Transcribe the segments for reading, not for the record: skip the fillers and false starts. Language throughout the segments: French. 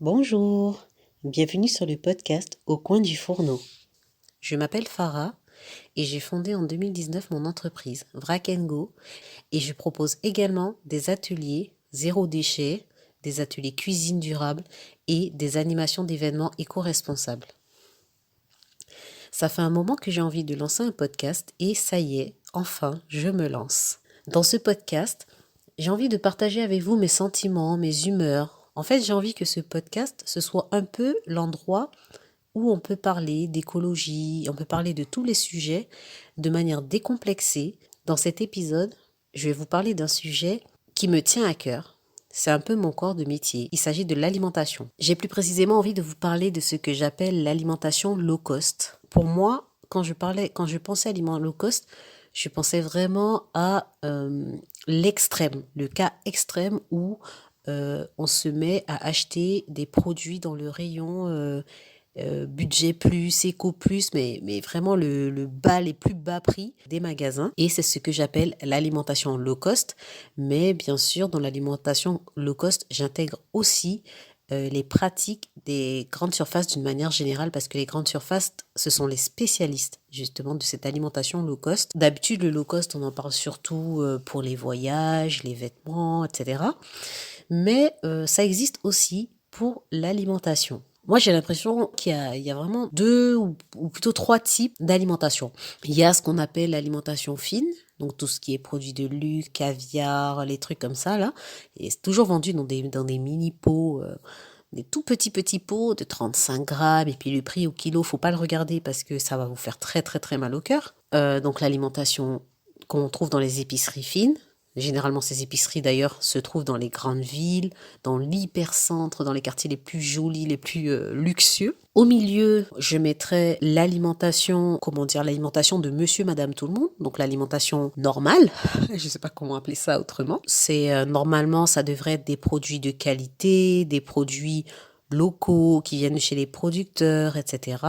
Bonjour, bienvenue sur le podcast Au coin du fourneau. Je m'appelle Farah et j'ai fondé en 2019 mon entreprise Vrac Go et je propose également des ateliers zéro déchet, des ateliers cuisine durable et des animations d'événements éco-responsables. Ça fait un moment que j'ai envie de lancer un podcast et ça y est, enfin, je me lance. Dans ce podcast, j'ai envie de partager avec vous mes sentiments, mes humeurs. En fait, j'ai envie que ce podcast, ce soit un peu l'endroit où on peut parler d'écologie, on peut parler de tous les sujets de manière décomplexée. Dans cet épisode, je vais vous parler d'un sujet qui me tient à cœur. C'est un peu mon corps de métier. Il s'agit de l'alimentation. J'ai plus précisément envie de vous parler de ce que j'appelle l'alimentation low cost. Pour moi, quand je pensais à l'aliment low cost, je pensais vraiment à l'extrême, le cas extrême où on se met à acheter des produits dans le rayon budget plus, éco plus, mais vraiment le bas, les plus bas prix des magasins. Et c'est ce que j'appelle l'alimentation low cost. Mais bien sûr, dans l'alimentation low cost, j'intègre aussi les pratiques des grandes surfaces d'une manière générale parce que les grandes surfaces, ce sont les spécialistes justement de cette alimentation low cost. D'habitude, le low cost, on en parle surtout pour les voyages, les vêtements, etc. Mais ça existe aussi pour l'alimentation. Moi, j'ai l'impression qu'il y a vraiment deux ou plutôt trois types d'alimentation. Il y a ce qu'on appelle l'alimentation fine, donc tout ce qui est produits de luxe, caviar, les trucs comme ça, là. Et c'est toujours vendu dans des mini pots, des tout petits pots de 35 grammes. Et puis le prix au kilo, faut pas le regarder parce que ça va vous faire très très très mal au cœur. Donc l'alimentation qu'on trouve dans les épiceries fines. Généralement, ces épiceries, d'ailleurs, se trouvent dans les grandes villes, dans l'hypercentre, dans les quartiers les plus jolis, les plus luxueux. Au milieu, je mettrais l'alimentation de monsieur, madame, tout le monde. Donc, l'alimentation normale. Je ne sais pas comment appeler ça autrement. Normalement, ça devrait être des produits de qualité, des produits locaux qui viennent chez les producteurs, etc.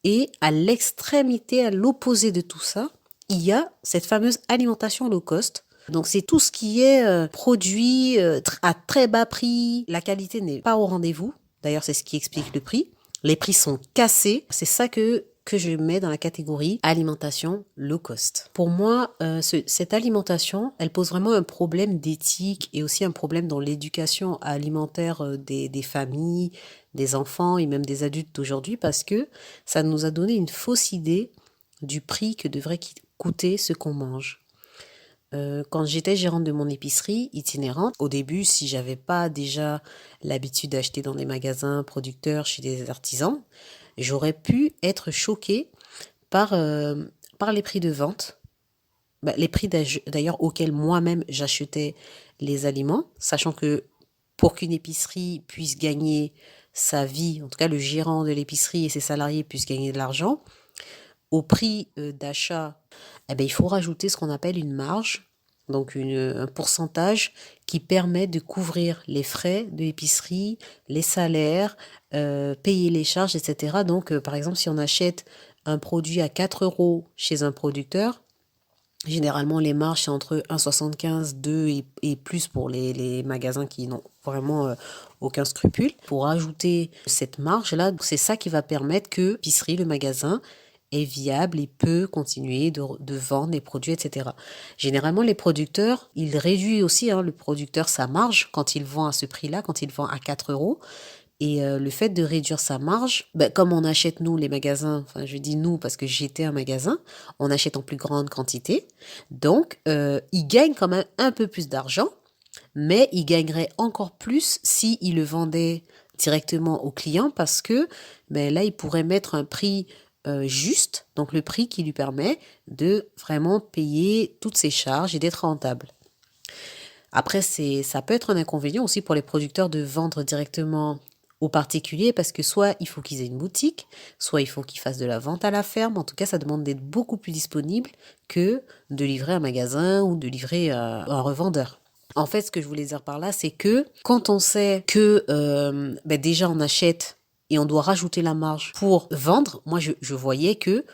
Et à l'extrémité, à l'opposé de tout ça, il y a cette fameuse alimentation low cost. Donc c'est tout ce qui est produit à très bas prix. La qualité n'est pas au rendez-vous. D'ailleurs, c'est ce qui explique le prix. Les prix sont cassés. C'est ça que je mets dans la catégorie alimentation low cost. Pour moi, cette alimentation, elle pose vraiment un problème d'éthique et aussi un problème dans l'éducation alimentaire des familles, des enfants et même des adultes d'aujourd'hui parce que ça nous a donné une fausse idée du prix que devrait coûter ce qu'on mange. Quand j'étais gérante de mon épicerie itinérante, au début, si j'avais pas déjà l'habitude d'acheter dans des magasins producteurs chez des artisans, j'aurais pu être choquée par les prix de vente, les prix d'ailleurs auxquels moi-même j'achetais les aliments, sachant que pour qu'une épicerie puisse gagner sa vie, en tout cas le gérant de l'épicerie et ses salariés puissent gagner de l'argent, au prix d'achat, il faut rajouter ce qu'on appelle une marge, donc un pourcentage qui permet de couvrir les frais de l'épicerie, les salaires, payer les charges, etc. Donc, par exemple, si on achète un produit à 4 euros chez un producteur, généralement, les marges, c'est entre 1,75, 2 et plus pour les magasins qui n'ont vraiment aucun scrupule. Pour ajouter cette marge-là, c'est ça qui va permettre que l'épicerie, le magasin, est viable et peut continuer de vendre les produits, etc. Généralement, les producteurs, ils réduisent aussi, le producteur, sa marge quand il vend à ce prix-là, quand il vend à 4 euros. Et le fait de réduire sa marge, comme on achète nous les magasins, enfin je dis nous parce que j'étais un magasin, on achète en plus grande quantité, donc il gagne quand même un peu plus d'argent, mais il gagnerait encore plus s'il le vendait directement au client parce que là il pourrait mettre un prix juste, donc le prix qui lui permet de vraiment payer toutes ses charges et d'être rentable. Après, ça peut être un inconvénient aussi pour les producteurs de vendre directement aux particuliers parce que soit il faut qu'ils aient une boutique, soit il faut qu'ils fassent de la vente à la ferme. En tout cas, ça demande d'être beaucoup plus disponible que de livrer un magasin ou de livrer un revendeur. En fait, ce que je voulais dire par là, c'est que quand on sait que déjà on achète et on doit rajouter la marge pour vendre, moi je voyais que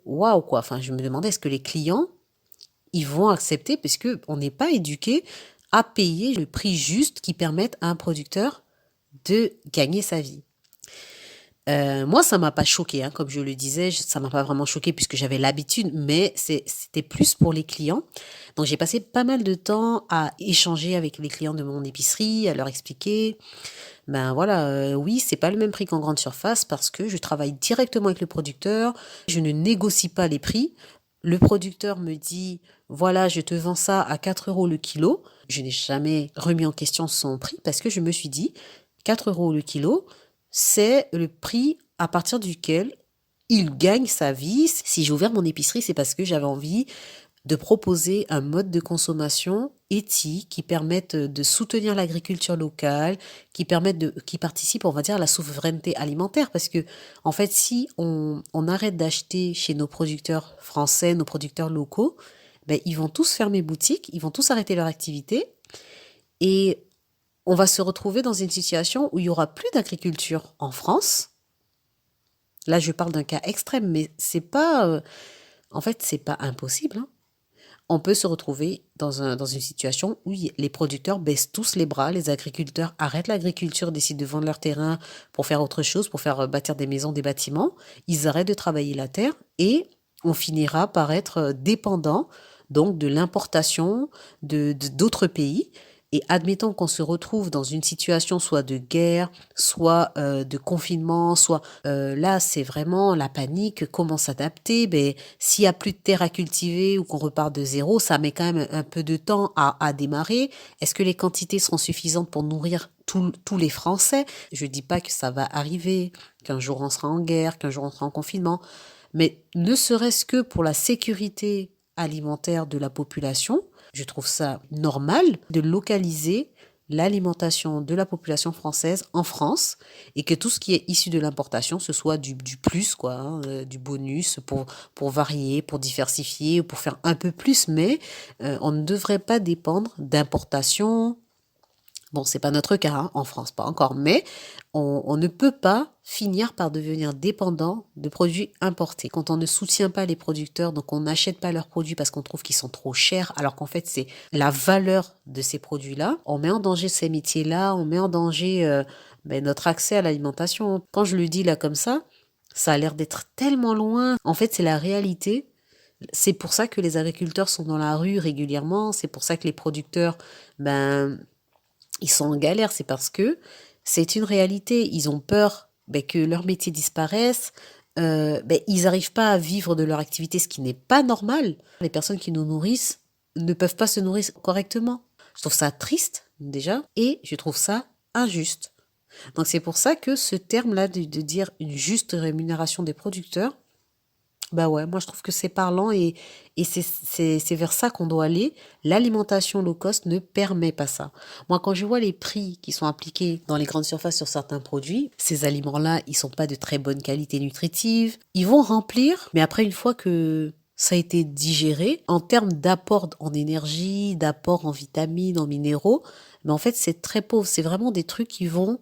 waouh quoi. Enfin, je me demandais est-ce que les clients ils vont accepter puisque on n'est pas éduqué à payer le prix juste qui permette à un producteur de gagner sa vie. Moi, ça m'a pas choqué, hein, comme je le disais, ça m'a pas vraiment choqué puisque j'avais l'habitude, mais c'était plus pour les clients. Donc, j'ai passé pas mal de temps à échanger avec les clients de mon épicerie, à leur expliquer, ben voilà, oui, c'est pas le même prix qu'en grande surface parce que je travaille directement avec le producteur, je ne négocie pas les prix. Le producteur me dit, voilà, je te vends ça à 4 euros le kilo. Je n'ai jamais remis en question son prix parce que je me suis dit, 4 euros le kilo, c'est le prix à partir duquel il gagne sa vie. Si j'ai ouvert mon épicerie, c'est parce que j'avais envie de proposer un mode de consommation éthique qui permette de soutenir l'agriculture locale, qui participe, on va dire, à la souveraineté alimentaire. Parce que, en fait, si on arrête d'acheter chez nos producteurs français, nos producteurs locaux, ben, ils vont tous fermer boutique, ils vont tous arrêter leur activité et on va se retrouver dans une situation où il y aura plus d'agriculture en France. Là, je parle d'un cas extrême, mais c'est pas, en fait, c'est pas impossible, hein. On peut se retrouver dans une situation où les producteurs baissent tous les bras, les agriculteurs arrêtent l'agriculture, décident de vendre leur terrain pour faire autre chose, pour faire bâtir des maisons, des bâtiments. Ils arrêtent de travailler la terre et on finira par être dépendant donc de l'importation d'autres pays. Et admettons qu'on se retrouve dans une situation soit de guerre, soit de confinement, soit là c'est vraiment la panique, comment s'adapter. Ben, s'il y a plus de terre à cultiver ou qu'on repart de zéro, ça met quand même un peu de temps à démarrer. Est-ce que les quantités seront suffisantes pour nourrir tous les Français? Je dis pas que ça va arriver, qu'un jour on sera en guerre, qu'un jour on sera en confinement, mais ne serait-ce que pour la sécurité alimentaire de la population, je trouve ça normal de localiser l'alimentation de la population française en France et que tout ce qui est issu de l'importation, ce soit du plus, quoi, hein, du bonus pour varier, pour diversifier, pour faire un peu plus, mais on ne devrait pas dépendre d'importation. Bon, c'est pas notre cas, hein, en France, pas encore, mais on ne peut pas finir par devenir dépendant de produits importés. Quand on ne soutient pas les producteurs, donc on n'achète pas leurs produits parce qu'on trouve qu'ils sont trop chers, alors qu'en fait c'est la valeur de ces produits-là, on met en danger ces métiers-là, on met en danger notre accès à l'alimentation. Quand je le dis là comme ça a l'air d'être tellement loin. En fait, c'est la réalité. C'est pour ça que les agriculteurs sont dans la rue régulièrement, c'est pour ça que les producteurs, ils sont en galère, c'est parce que c'est une réalité. Ils ont peur que leur métier disparaisse. Ils n'arrivent pas à vivre de leur activité, ce qui n'est pas normal. Les personnes qui nous nourrissent ne peuvent pas se nourrir correctement. Je trouve ça triste, déjà, et je trouve ça injuste. Donc c'est pour ça que ce terme-là de dire une juste rémunération des producteurs, bah ouais, moi je trouve que c'est parlant et c'est vers ça qu'on doit aller. L'alimentation low cost ne permet pas ça. Moi, quand je vois les prix qui sont appliqués dans les grandes surfaces sur certains produits, ces aliments-là, ils sont pas de très bonne qualité nutritive. Ils vont remplir, mais après, une fois que ça a été digéré, en termes d'apport en énergie, d'apport en vitamines, en minéraux, mais en fait, c'est très pauvre. C'est vraiment des trucs qui vont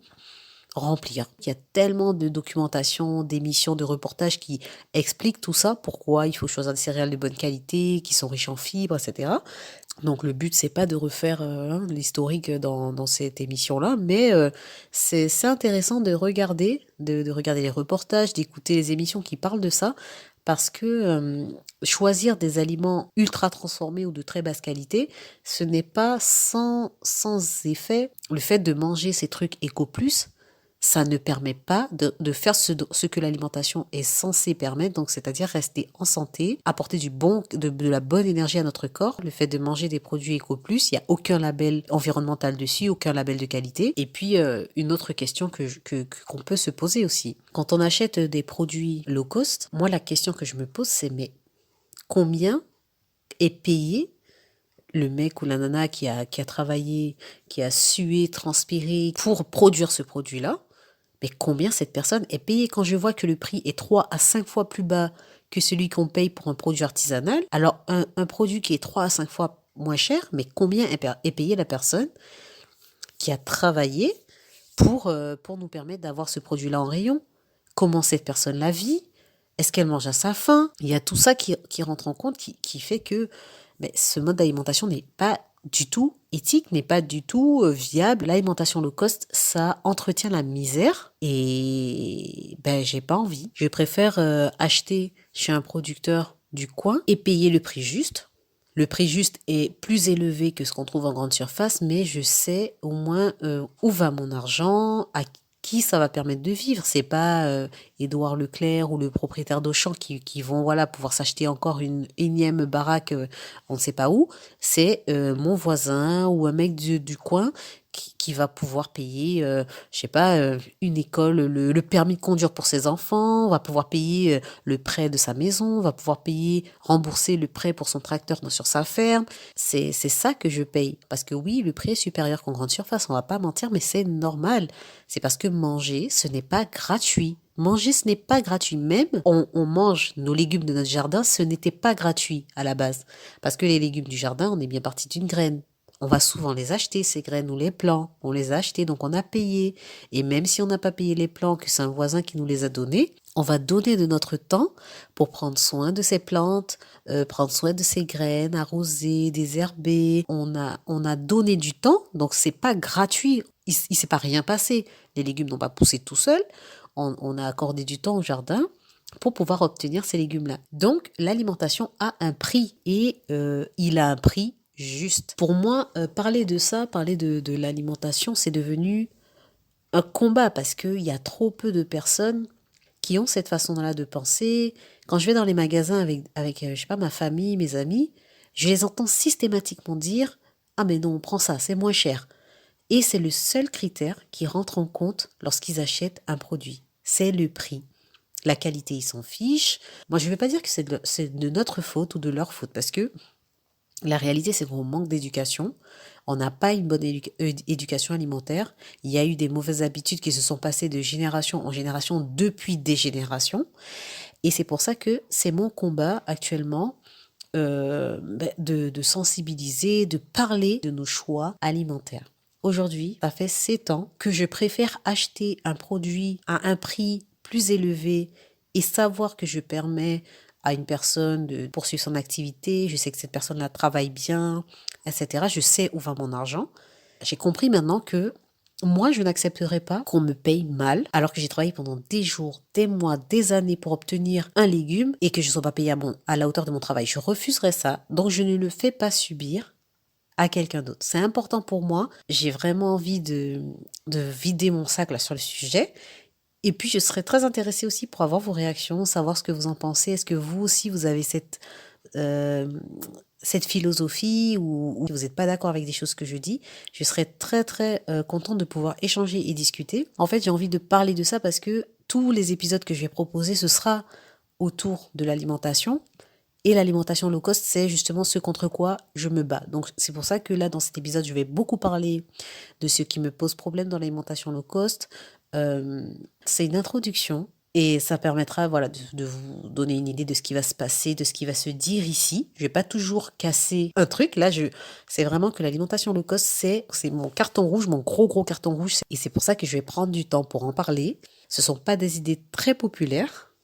remplir. Il y a tellement de documentation, d'émissions, de reportages qui expliquent tout ça, pourquoi il faut choisir des céréales de bonne qualité, qui sont riches en fibres, etc. Donc le but, c'est pas de refaire l'historique dans cette émission-là, mais c'est intéressant de regarder, de regarder les reportages, d'écouter les émissions qui parlent de ça, parce que choisir des aliments ultra transformés ou de très basse qualité, ce n'est pas sans effet. Le fait de manger ces trucs éco plus, ça ne permet pas de faire ce que l'alimentation est censée permettre, donc c'est-à-dire rester en santé, apporter de la bonne énergie à notre corps. Le fait de manger des produits éco plus, il n'y a aucun label environnemental dessus, aucun label de qualité. Et puis une autre question qu'on peut se poser aussi. Quand on achète des produits low cost, moi la question que je me pose c'est mais combien est payé le mec ou la nana qui a travaillé, qui a sué, transpiré pour produire ce produit-là? Mais combien cette personne est payée? Quand je vois que le prix est 3 à 5 fois plus bas que celui qu'on paye pour un produit artisanal, alors un produit qui est 3 à 5 fois moins cher, mais combien est payée la personne qui a travaillé pour nous permettre d'avoir ce produit-là en rayon? Comment cette personne la vit? Est-ce qu'elle mange à sa faim? Il y a tout ça qui rentre en compte, qui fait que ce mode d'alimentation n'est pas du tout éthique, n'est pas du tout viable. L'alimentation low cost, ça entretient la misère et ben j'ai pas envie. Je préfère acheter chez un producteur du coin et payer le prix juste. Le prix juste est plus élevé que ce qu'on trouve en grande surface, mais je sais au moins où va mon argent, à qui ça va permettre de vivre. C'est pas Édouard Leclerc ou le propriétaire d'Auchan qui vont voilà pouvoir s'acheter encore une énième baraque on ne sait pas où. C'est mon voisin ou un mec du coin qui va pouvoir payer, je sais pas, une école, le permis de conduire pour ses enfants, va pouvoir payer le prêt de sa maison, va pouvoir payer, rembourser le prêt pour son tracteur sur sa ferme. C'est ça que je paye. Parce que oui, le prix est supérieur qu'en grande surface, on va pas mentir, mais c'est normal. C'est parce que manger, ce n'est pas gratuit. Manger, ce n'est pas gratuit. Même on mange nos légumes de notre jardin, ce n'était pas gratuit à la base. Parce que les légumes du jardin, on est bien parti d'une graine. On va souvent les acheter, ces graines ou les plants. On les a achetés, donc on a payé. Et même si on n'a pas payé les plants, que c'est un voisin qui nous les a donnés, on va donner de notre temps pour prendre soin de ces plantes, prendre soin de ces graines, arroser, désherber. On a donné du temps, donc c'est pas gratuit. Il s'est pas rien passé. Les légumes n'ont pas poussé tout seuls. On a accordé du temps au jardin pour pouvoir obtenir ces légumes-là. Donc, l'alimentation a un prix et il a un prix juste. Pour moi, parler de ça, parler de l'alimentation, c'est devenu un combat parce qu'il y a trop peu de personnes qui ont cette façon-là de penser. Quand je vais dans les magasins avec je sais pas, ma famille, mes amis, je les entends systématiquement dire « Ah mais non, on prend ça, c'est moins cher ». Et c'est le seul critère qui rentre en compte lorsqu'ils achètent un produit. C'est le prix. La qualité, ils s'en fichent. Moi, je ne vais pas dire que c'est de notre faute ou de leur faute, parce que la réalité, c'est qu'on manque d'éducation. On n'a pas une bonne éducation alimentaire. Il y a eu des mauvaises habitudes qui se sont passées de génération en génération depuis des générations. Et c'est pour ça que c'est mon combat actuellement de sensibiliser, de parler de nos choix alimentaires. Aujourd'hui, ça fait 7 ans que je préfère acheter un produit à un prix plus élevé et savoir que je permets à une personne de poursuivre son activité, je sais que cette personne-là travaille bien, etc. Je sais où va mon argent. J'ai compris maintenant que moi, je n'accepterai pas qu'on me paye mal, alors que j'ai travaillé pendant des jours, des mois, des années pour obtenir un légume et que je ne sois pas payée à la hauteur de mon travail. Je refuserai ça, donc je ne le fais pas subir à quelqu'un d'autre. C'est important pour moi. J'ai vraiment envie de vider mon sac là sur le sujet. Et puis, je serais très intéressée aussi pour avoir vos réactions, savoir ce que vous en pensez. Est-ce que vous aussi, vous avez cette philosophie ou vous n'êtes pas d'accord avec des choses que je dis? Je serais très, très contente de pouvoir échanger et discuter. En fait, j'ai envie de parler de ça parce que tous les épisodes que je vais proposer, ce sera autour de l'alimentation. Et l'alimentation low cost, c'est justement ce contre quoi je me bats. Donc, c'est pour ça que là, dans cet épisode, je vais beaucoup parler de ce qui me pose problème dans l'alimentation low cost. C'est une introduction et ça permettra voilà, de vous donner une idée de ce qui va se passer, de ce qui va se dire ici. Je vais pas toujours casser un truc. Là, c'est vraiment que l'alimentation low cost, c'est mon carton rouge, mon gros carton rouge. Et c'est pour ça que je vais prendre du temps pour en parler. Ce sont pas des idées très populaires.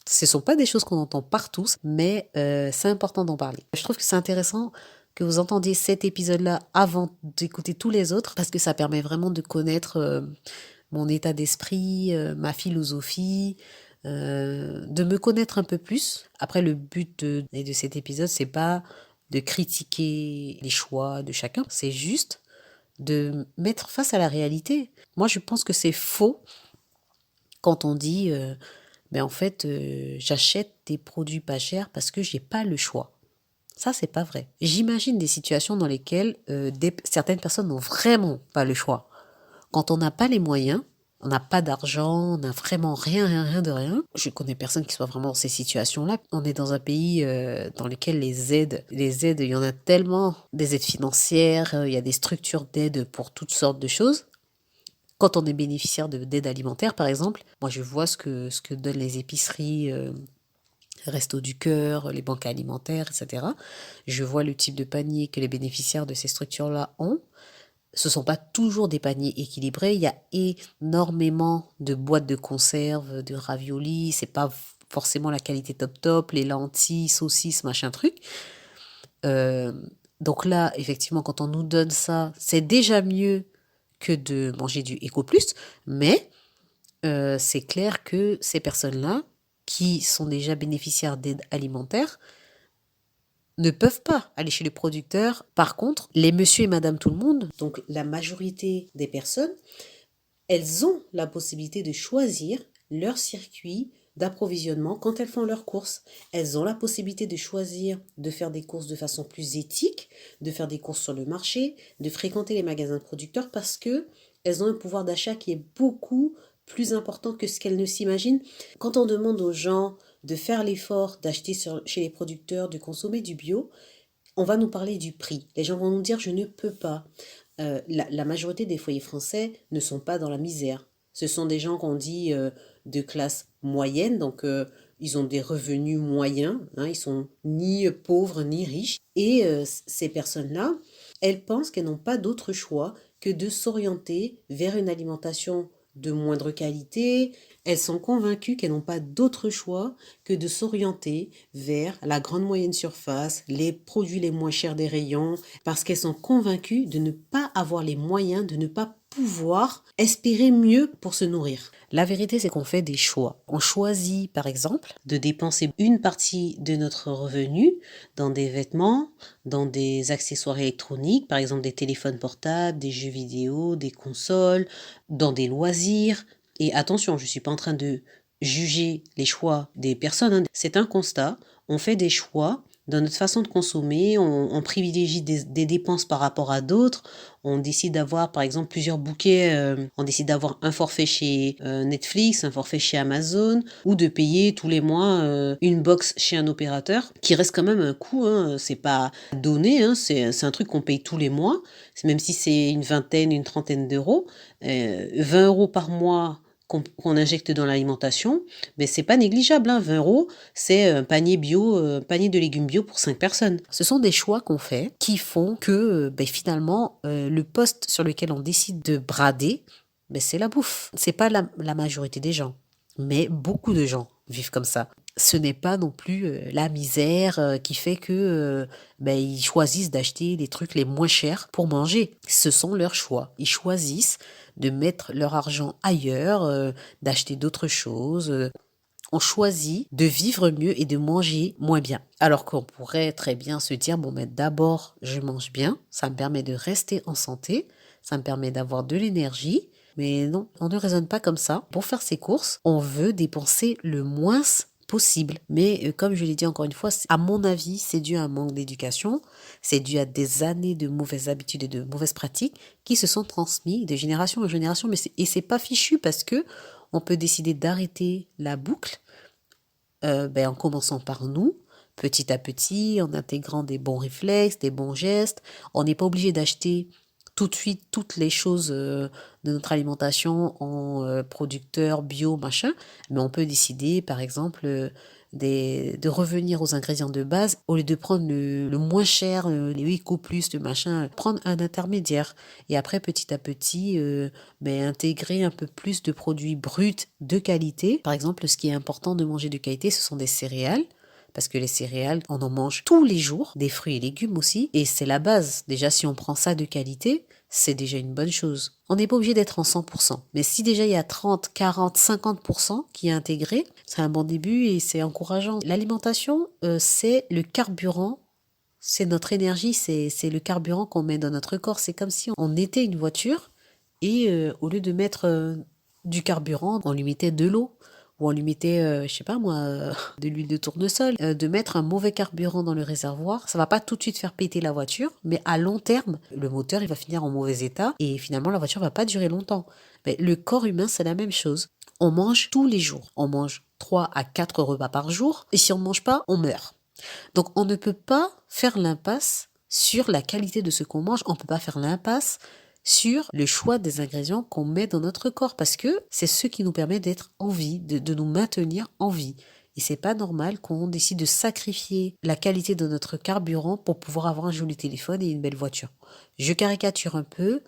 Ce ne sont pas des choses qu'on entend partout, mais c'est important d'en parler. Je trouve que c'est intéressant que vous entendiez cet épisode-là avant d'écouter tous les autres, parce que ça permet vraiment de connaître mon état d'esprit, ma philosophie, de me connaître un peu plus. Après, le but de cet épisode, c'est pas de critiquer les choix de chacun, c'est juste de mettre face à la réalité. Moi, je pense que c'est faux quand on dit mais en fait, j'achète des produits pas chers parce que j'ai pas le choix. Ça, c'est pas vrai. J'imagine des situations dans lesquelles certaines personnes n'ont vraiment pas le choix. Quand on n'a pas les moyens, on n'a pas d'argent, on n'a vraiment rien de rien. Je connais personne qui soit vraiment dans ces situations-là. On est dans un pays dans lequel les aides, il y en a tellement, des aides financières, il y a des structures d'aide pour toutes sortes de choses. Quand on est bénéficiaire d'aide alimentaire, par exemple, moi je vois ce que donnent les épiceries, Restos du Cœur, les banques alimentaires, etc. Je vois le type de panier que les bénéficiaires de ces structures-là ont. Ce ne sont pas toujours des paniers équilibrés. Il y a énormément de boîtes de conserve, de raviolis. C'est pas forcément la qualité top, les lentilles, saucisses, machin truc. Donc là, effectivement, quand on nous donne ça, c'est déjà mieux que de manger du Eco Plus, mais c'est clair que ces personnes-là, qui sont déjà bénéficiaires d'aide alimentaire, ne peuvent pas aller chez les producteurs. Par contre, les monsieur et madame tout le monde, donc la majorité des personnes, elles ont la possibilité de choisir leur circuit d'approvisionnement quand elles font leurs courses. Elles ont la possibilité de choisir de faire des courses de façon plus éthique, de faire des courses sur le marché, de fréquenter les magasins de producteurs parce que elles ont un pouvoir d'achat qui est beaucoup plus important que ce qu'elles ne s'imaginent. Quand on demande aux gens de faire l'effort d'acheter chez les producteurs, de consommer du bio, on va nous parler du prix. Les gens vont nous dire je ne peux pas. La majorité des foyers français ne sont pas dans la misère. Ce sont des gens qu'on dit de classe moyenne, donc ils ont des revenus moyens, hein, ils sont ni pauvres ni riches. Et ces personnes-là, elles pensent qu'elles n'ont pas d'autre choix que de s'orienter vers une alimentation de moindre qualité. Elles sont convaincues qu'elles n'ont pas d'autre choix que de s'orienter vers la grande moyenne surface, les produits les moins chers des rayons, parce qu'elles sont convaincues de ne pas avoir les moyens, de ne pas pouvoir espérer mieux pour se nourrir. La vérité, c'est qu'on fait des choix. On choisit, par exemple, de dépenser une partie de notre revenu dans des vêtements, dans des accessoires électroniques, par exemple des téléphones portables, des jeux vidéo, des consoles, dans des loisirs. Et attention, je ne suis pas en train de juger les choix des personnes, hein. C'est un constat. On fait des choix dans notre façon de consommer, on privilégie des dépenses par rapport à d'autres, on décide d'avoir par exemple plusieurs bouquets, on décide d'avoir un forfait chez Netflix, un forfait chez Amazon, ou de payer tous les mois une box chez un opérateur, qui reste quand même un coût, hein, c'est pas donné, hein, c'est un truc qu'on paye tous les mois, même si c'est une vingtaine, une trentaine d'euros, 20 euros par mois qu'on injecte dans l'alimentation, mais c'est pas négligeable, hein. 20 euros, c'est un panier bio, panier de légumes bio pour 5 personnes. Ce sont des choix qu'on fait qui font que finalement, le poste sur lequel on décide de brader, c'est la bouffe. C'est pas la majorité des gens, mais beaucoup de gens vivent comme ça. Ce n'est pas non plus la misère qui fait que ils choisissent d'acheter les trucs les moins chers pour manger. Ce sont leurs choix. Ils choisissent de mettre leur argent ailleurs, d'acheter d'autres choses. On choisit de vivre mieux et de manger moins bien. Alors qu'on pourrait très bien se dire, d'abord, je mange bien, ça me permet de rester en santé, ça me permet d'avoir de l'énergie. Mais non, on ne raisonne pas comme ça. Pour faire ses courses, on veut dépenser le moins possible. Mais comme je l'ai dit encore une fois, à mon avis, c'est dû à un manque d'éducation, c'est dû à des années de mauvaises habitudes et de mauvaises pratiques qui se sont transmises de génération en génération. Et c'est pas fichu parce que on peut décider d'arrêter la boucle en commençant par nous, petit à petit, en intégrant des bons réflexes, des bons gestes. On n'est pas obligé d'acheter tout de suite toutes les choses de notre alimentation en producteur, bio, machin, mais on peut décider, par exemple, de revenir aux ingrédients de base au lieu de prendre le moins cher, les Eco Plus, le machin, prendre un intermédiaire et après petit à petit intégrer un peu plus de produits bruts de qualité. Par exemple, ce qui est important de manger de qualité, ce sont des céréales. Parce que les céréales, on en mange tous les jours, des fruits et légumes aussi, et c'est la base. Déjà, si on prend ça de qualité, c'est déjà une bonne chose. On n'est pas obligé d'être en 100%, mais si déjà il y a 30, 40, 50% qui est intégré, c'est un bon début et c'est encourageant. L'alimentation, c'est le carburant, c'est notre énergie, c'est le carburant qu'on met dans notre corps. C'est comme si on était une voiture et au lieu de mettre du carburant, on lui mettait de l'eau. Ou on lui mettait, je sais pas moi, de l'huile de tournesol, de mettre un mauvais carburant dans le réservoir, ça va pas tout de suite faire péter la voiture, mais à long terme, le moteur il va finir en mauvais état et finalement la voiture va pas durer longtemps. Mais le corps humain c'est la même chose. On mange tous les jours, on mange 3 à 4 repas par jour et si on mange pas, on meurt. Donc on ne peut pas faire l'impasse sur la qualité de ce qu'on mange, on peut pas faire l'impasse sur le choix des ingrédients qu'on met dans notre corps parce que c'est ce qui nous permet d'être en vie, de nous maintenir en vie. Et c'est pas normal qu'on décide de sacrifier la qualité de notre carburant pour pouvoir avoir un joli téléphone et une belle voiture. Je caricature un peu,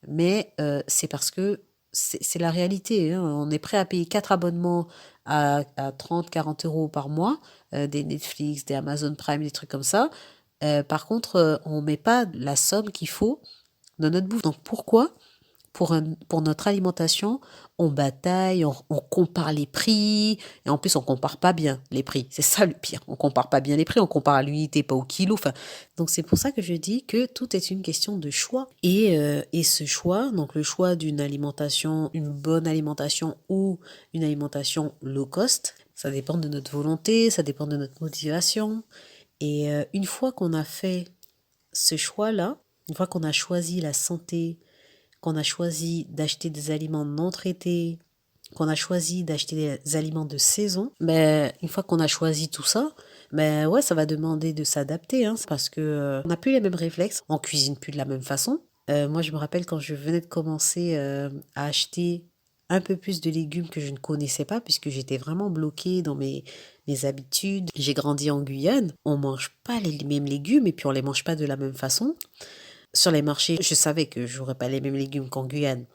mais c'est parce que c'est la réalité, hein. On est prêt à payer 4 abonnements à 30, 40 euros par mois, des Netflix, des Amazon Prime, des trucs comme ça, Par contre, on met pas la somme qu'il faut dans notre bouffe. Donc pourquoi pour notre alimentation, on bataille, on compare les prix, et en plus on compare pas bien les prix. C'est ça le pire. On compare pas bien les prix, on compare à l'unité, pas au kilo. Enfin, donc c'est pour ça que je dis que tout est une question de choix. Et ce choix, donc le choix d'une alimentation, une bonne alimentation ou une alimentation low cost, ça dépend de notre volonté, ça dépend de notre motivation. Et une fois qu'on a fait ce choix-là, une fois qu'on a choisi la santé, qu'on a choisi d'acheter des aliments non traités, qu'on a choisi d'acheter des aliments de saison, ben, une fois qu'on a choisi tout ça, ben ouais, ça va demander de s'adapter, hein, parce que on n'a plus les mêmes réflexes, on cuisine plus de la même façon. Moi, je me rappelle quand je venais de commencer à acheter un peu plus de légumes que je ne connaissais pas, puisque j'étais vraiment bloquée dans mes habitudes. J'ai grandi en Guyane, on mange pas les mêmes légumes et puis on les mange pas de la même façon. Sur les marchés, je savais que j'aurais pas les mêmes légumes qu'en Guyane.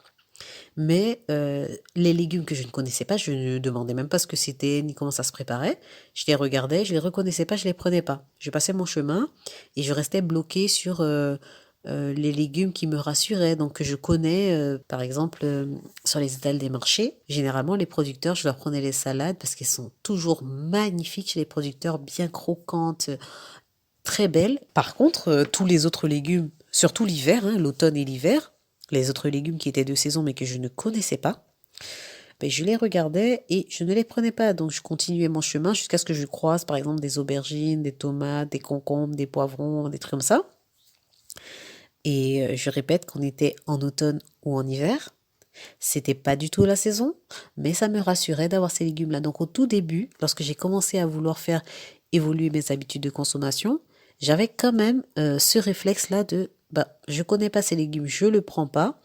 Mais les légumes que je ne connaissais pas, je ne demandais même pas ce que c'était ni comment ça se préparait. Je les regardais, je les reconnaissais pas, je les prenais pas. Je passais mon chemin et je restais bloquée sur les légumes qui me rassuraient. Donc que je connais, par exemple, sur les étals des marchés, généralement les producteurs, je leur prenais les salades parce qu'elles sont toujours magnifiques chez les producteurs, bien croquantes, très belles. Par contre, tous les autres légumes, surtout l'hiver, hein, l'automne et l'hiver, les autres légumes qui étaient de saison mais que je ne connaissais pas, ben, je les regardais et je ne les prenais pas. Donc je continuais mon chemin jusqu'à ce que je croise par exemple des aubergines, des tomates, des concombres, des poivrons, des trucs comme ça. Et je répète qu'on était en automne ou en hiver. C'était pas du tout la saison, mais ça me rassurait d'avoir ces légumes-là. Donc au tout début, lorsque j'ai commencé à vouloir faire évoluer mes habitudes de consommation, j'avais quand même ce réflexe-là de bah, je connais pas ces légumes, je le prends pas.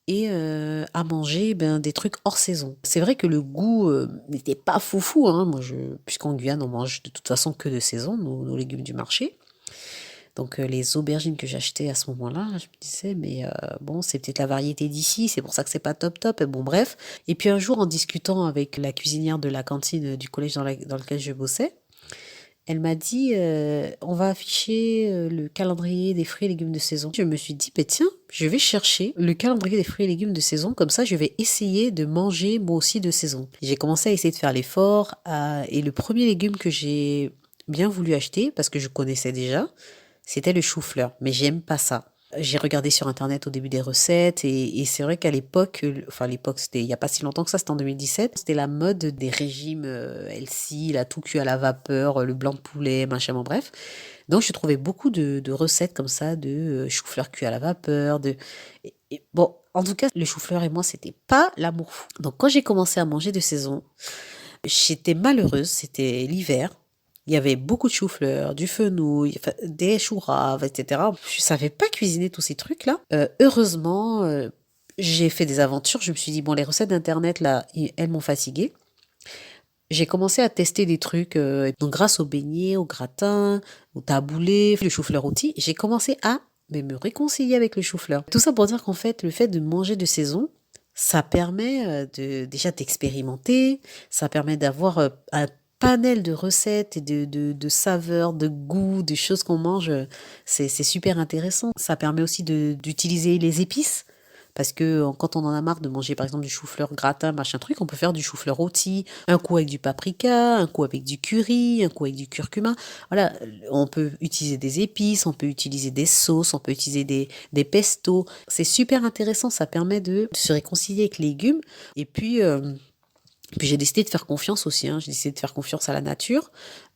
Et à manger ben, des trucs hors saison. C'est vrai que le goût n'était pas foufou, hein. Puisqu'en Guyane, on mange de toute façon que de saison, nos légumes du marché. Donc les aubergines que j'achetais à ce moment-là, je me disais, mais bon, c'est peut-être la variété d'ici, c'est pour ça que c'est pas top top. Et bon, bref. Et puis un jour, en discutant avec la cuisinière de la cantine du collège dans lequel je bossais, elle m'a dit, on va afficher le calendrier des fruits et légumes de saison. Je me suis dit, bah, tiens, je vais chercher le calendrier des fruits et légumes de saison, comme ça je vais essayer de manger moi aussi de saison. J'ai commencé à essayer de faire l'effort, et le premier légume que j'ai bien voulu acheter, parce que je connaissais déjà, c'était le chou-fleur, mais j'aime pas ça. J'ai regardé sur internet au début des recettes et c'est vrai qu'à l'époque, enfin à l'époque c'était il y a pas si longtemps que ça, c'était en 2017, c'était la mode des régimes healthy, la tout cuit à la vapeur, le blanc de poulet, machin, bon, bref. Donc je trouvais beaucoup de recettes comme ça de chou-fleur cuit à la vapeur, bon, en tout cas le chou-fleur et moi c'était pas l'amour fou. Donc quand j'ai commencé à manger de saison, j'étais malheureuse, c'était l'hiver. Il y avait beaucoup de chou-fleur, du fenouil, enfin, des choux raves, etc. Je savais pas cuisiner tous ces trucs-là. Heureusement, j'ai fait des aventures. Je me suis dit, bon, les recettes d'internet, là, elles m'ont fatiguée. J'ai commencé à tester des trucs, donc grâce aux beignets, au gratin, au taboulé, le chou-fleur rôti, j'ai commencé à me réconcilier avec le chou-fleur. Tout ça pour dire qu'en fait, le fait de manger de saison, ça permet déjà d'expérimenter, ça permet d'avoir un panel de recettes et de saveurs, de goûts, de choses qu'on mange. C'est super intéressant. Ça permet aussi d'utiliser les épices. Parce que quand on en a marre de manger par exemple du chou-fleur gratin, machin truc, on peut faire du chou-fleur rôti, un coup avec du paprika, un coup avec du curry, un coup avec du curcuma. Voilà, on peut utiliser des épices, on peut utiliser des sauces, on peut utiliser des pestos. C'est super intéressant, ça permet de se réconcilier avec les légumes. Et puis j'ai décidé de faire confiance aussi, hein. J'ai décidé de faire confiance à la nature.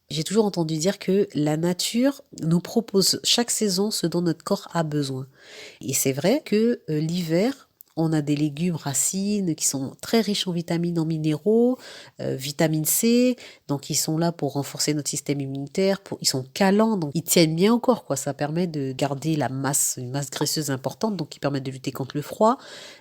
J'ai toujours entendu dire que la nature nous propose chaque saison ce dont notre corps a besoin. Et c'est vrai que l'hiver, on a des légumes racines qui sont très riches en vitamines, en minéraux, vitamine C, donc ils sont là pour renforcer notre système immunitaire, ils sont calants, donc ils tiennent bien au corps, quoi. Ça permet de garder une masse graisseuse importante, donc qui permet de lutter contre le froid.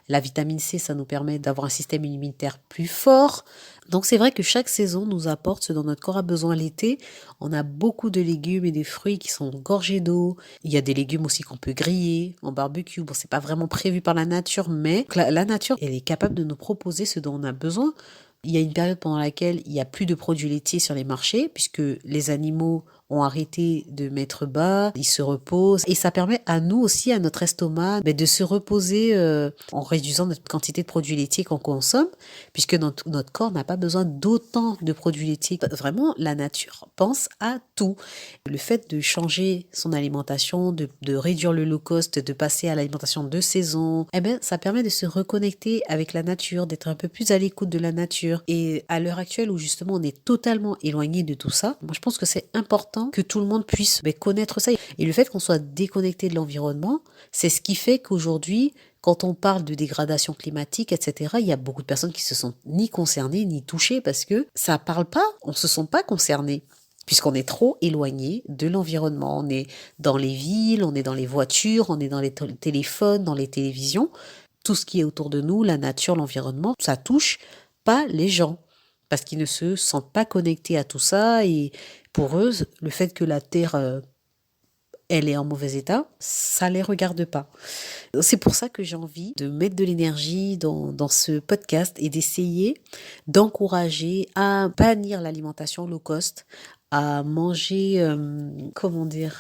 La vitamine C, ça nous permet d'avoir un système immunitaire plus fort. Donc c'est vrai que chaque saison nous apporte ce dont notre corps a besoin. L'été, on a beaucoup de légumes et des fruits qui sont gorgés d'eau. Il y a des légumes aussi qu'on peut griller en barbecue. Bon, c'est pas vraiment prévu par la nature, mais la nature, elle est capable de nous proposer ce dont on a besoin. Il y a une période pendant laquelle il n'y a plus de produits laitiers sur les marchés, puisque les animaux ont arrêté de mettre bas, ils se reposent et ça permet à nous aussi, à notre estomac, de se reposer en réduisant notre quantité de produits laitiers qu'on consomme, puisque notre corps n'a pas besoin d'autant de produits laitiers. Vraiment, la nature pense à tout. Le fait de changer son alimentation, de réduire le low cost, de passer à l'alimentation de saison, ça permet de se reconnecter avec la nature, d'être un peu plus à l'écoute de la nature. Et à l'heure actuelle où justement on est totalement éloigné de tout ça, moi je pense que c'est important que tout le monde puisse connaître ça. Et le fait qu'on soit déconnecté de l'environnement, c'est ce qui fait qu'aujourd'hui, quand on parle de dégradation climatique, etc., il y a beaucoup de personnes qui se sentent ni concernées ni touchées parce que ça parle pas, on se sent pas concerné. Puisqu'on est trop éloigné de l'environnement. On est dans les villes, on est dans les voitures, on est dans les téléphones, dans les télévisions. Tout ce qui est autour de nous, la nature, l'environnement, ça touche pas les gens. Parce qu'ils ne se sentent pas connectés à tout ça. Et pour eux, le fait que la Terre, elle est en mauvais état, ça les regarde pas. C'est pour ça que j'ai envie de mettre de l'énergie dans ce podcast et d'essayer d'encourager à bannir l'alimentation low cost, à manger,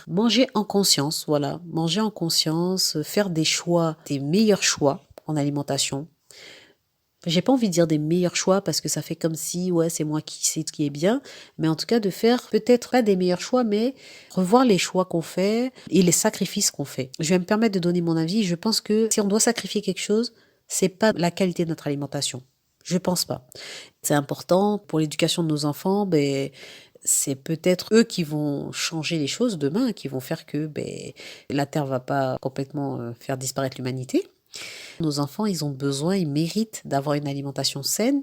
manger en conscience, voilà, manger en conscience, faire des choix, des meilleurs choix en alimentation. J'ai pas envie de dire des meilleurs choix parce que ça fait comme si, ouais, c'est moi qui sais ce qui est bien, mais en tout cas de faire peut-être pas des meilleurs choix, mais revoir les choix qu'on fait et les sacrifices qu'on fait. Je vais me permettre de donner mon avis. Je pense que si on doit sacrifier quelque chose, c'est pas la qualité de notre alimentation. Je pense pas. C'est important pour l'éducation de nos enfants, c'est peut-être eux qui vont changer les choses demain, qui vont faire que la Terre va pas complètement faire disparaître l'humanité. Nos enfants, ils ont besoin, ils méritent d'avoir une alimentation saine.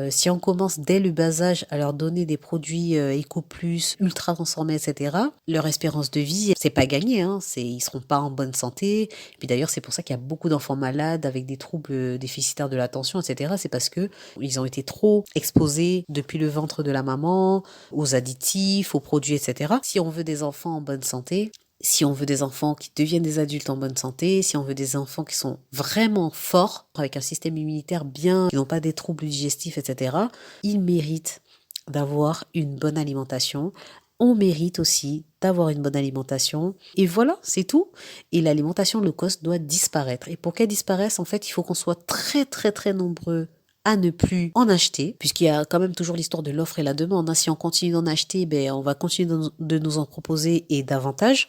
Si on commence dès le bas âge à leur donner des produits Eco Plus, ultra transformés, etc., leur espérance de vie, c'est pas gagné, hein. Ils seront pas en bonne santé. Et puis d'ailleurs, c'est pour ça qu'il y a beaucoup d'enfants malades avec des troubles déficitaires de l'attention, etc. C'est parce que ils ont été trop exposés depuis le ventre de la maman, aux additifs, aux produits, etc. Si on veut des enfants en bonne santé, si on veut des enfants qui deviennent des adultes en bonne santé, si on veut des enfants qui sont vraiment forts, avec un système immunitaire bien, qui n'ont pas des troubles digestifs, etc., ils méritent d'avoir une bonne alimentation. On mérite aussi d'avoir une bonne alimentation. Et voilà, c'est tout. Et l'alimentation low cost doit disparaître. Et pour qu'elle disparaisse, en fait, il faut qu'on soit très, très, très nombreux à ne plus en acheter, puisqu'il y a quand même toujours l'histoire de l'offre et la demande. Si on continue d'en acheter, on va continuer de nous en proposer et davantage.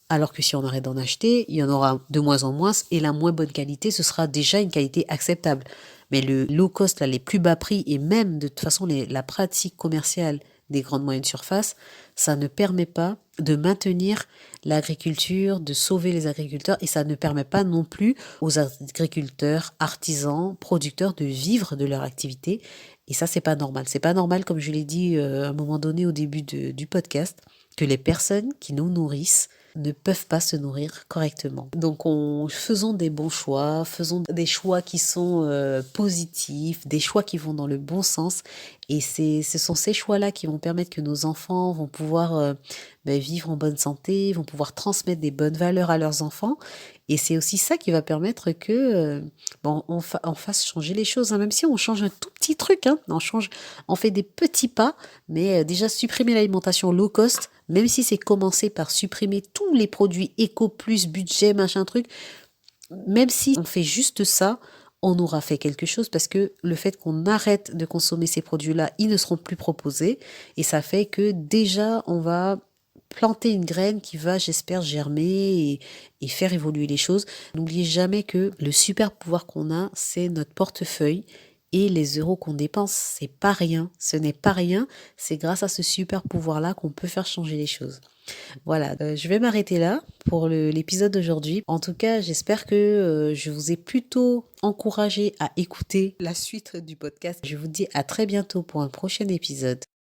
Alors que si on arrête d'en acheter, il y en aura de moins en moins et la moins bonne qualité, ce sera déjà une qualité acceptable. Mais le low cost, là, les plus bas prix et même de toute façon la pratique commerciale des grandes moyennes surfaces, ça ne permet pas de maintenir l'agriculture, de sauver les agriculteurs et ça ne permet pas non plus aux agriculteurs, artisans, producteurs de vivre de leur activité. Et ça, c'est pas normal. C'est pas normal, comme je l'ai dit à un moment donné au début du podcast, que les personnes qui nous nourrissent ne peuvent pas se nourrir correctement. Donc faisons des bons choix, faisons des choix qui sont positifs, des choix qui vont dans le bon sens et ce sont ces choix-là qui vont permettre que nos enfants vont pouvoir vivre en bonne santé, vont pouvoir transmettre des bonnes valeurs à leurs enfants et c'est aussi ça qui va permettre que on fasse changer les choses, hein. Même si on change un tout petit truc, hein, on fait des petits pas, mais déjà supprimer l'alimentation low cost, même si c'est commencer par supprimer tous les produits éco plus budget machin truc, même si on fait juste ça, on aura fait quelque chose parce que le fait qu'on arrête de consommer ces produits-là, ils ne seront plus proposés et ça fait que déjà on va planter une graine qui va, j'espère, germer et faire évoluer les choses. N'oubliez jamais que le super pouvoir qu'on a, c'est notre portefeuille et les euros qu'on dépense. C'est pas rien, ce n'est pas rien. C'est grâce à ce super pouvoir-là qu'on peut faire changer les choses. Voilà, je vais m'arrêter là pour l'épisode d'aujourd'hui. En tout cas, j'espère que je vous ai plutôt encouragé à écouter la suite du podcast. Je vous dis à très bientôt pour un prochain épisode.